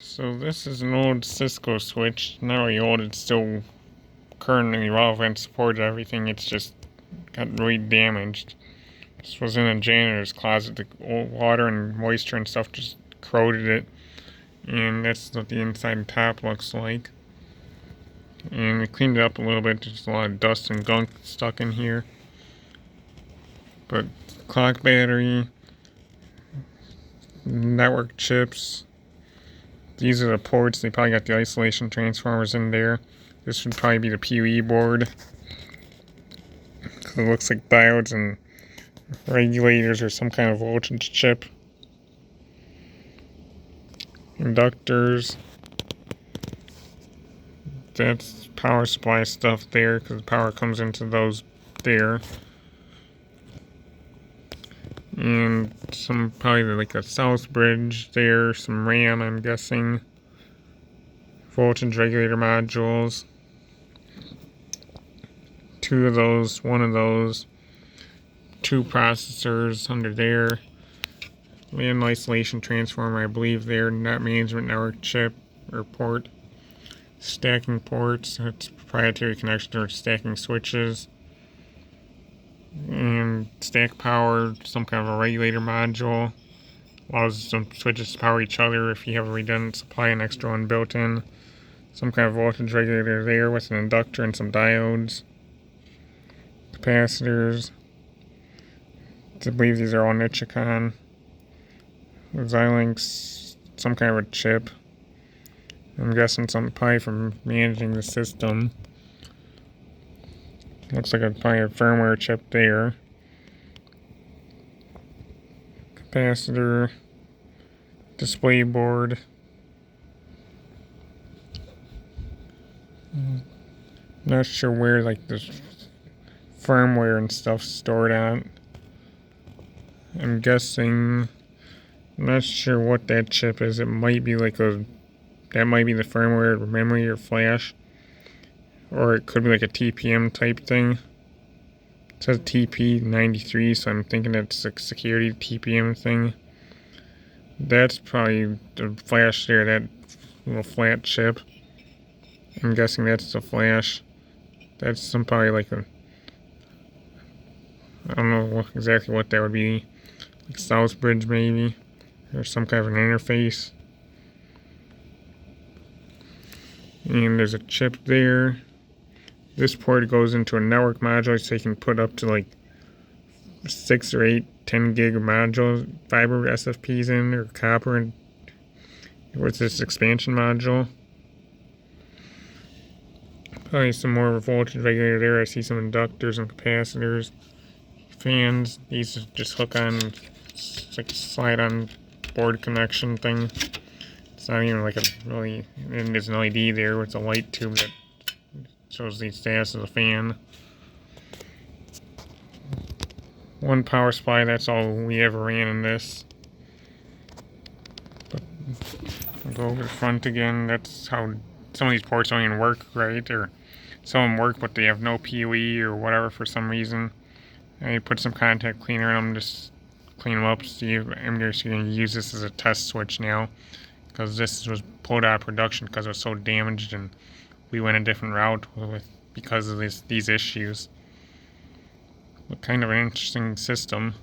So this is an old Cisco switch. Not really old, it's still currently relevant, supports everything. It's just got really damaged. This was in a janitor's closet. The old water and moisture and stuff just corroded it. And that's what the inside and top looks like. And we cleaned it up a little bit. There's a lot of dust and gunk stuck in here. But clock battery, network chips. These are the ports. They probably got the isolation transformers in there. This would probably be the PoE board. It looks like diodes and regulators or some kind of voltage chip. Inductors. That's power supply stuff there because power comes into those there. And some probably like a south bridge there, some RAM I'm guessing. Voltage regulator modules. Two of those, one of those. Two processors under there. And isolation transformer I believe there. Net management network chip or port. Stacking ports, it's proprietary connection or stacking switches. And stack power, some kind of a regulator module. Allows some switches to power each other if you have a redundant supply and extra one built in. Some kind of voltage regulator there with an inductor and some diodes. Capacitors. I believe these are all Nichicon. Xilinx, some kind of a chip. I'm guessing some probably from managing the system. Looks like probably a firmware chip there. Capacitor. Display board. Not sure where like the firmware and stuff stored on. I'm guessing. I'm not sure what that chip is. It might be like that might be the firmware, memory, or flash. Or it could be like a TPM type thing. It says TP93, so I'm thinking it's a security TPM thing. That's probably the flash there, that little flat chip. I'm guessing that's the flash. That's some probably like a, I don't know exactly what that would be. Like South Bridge maybe. Or some kind of an interface. And there's a chip there. This port goes into a network module so you can put up to like 6 or 8 10 gig modules, fiber SFPs in, or copper. And what's this expansion module? Probably some more voltage regulator there. I see some inductors and capacitors. Fans. These just hook on, it's like a slide on board connection thing. It's not even like a really, and there's an LED there with a light tube that shows the status of the fan. One power supply, that's all we ever ran in this. But I'll go over the front again. That's how some of these ports don't even work right, or some of them work but they have no PoE or whatever for some reason. I put some contact cleaner in them, just clean them up. See if I'm just going to use this as a test switch now, because this was pulled out of production because it was so damaged, and we went a different route because of these issues. But kind of an interesting system.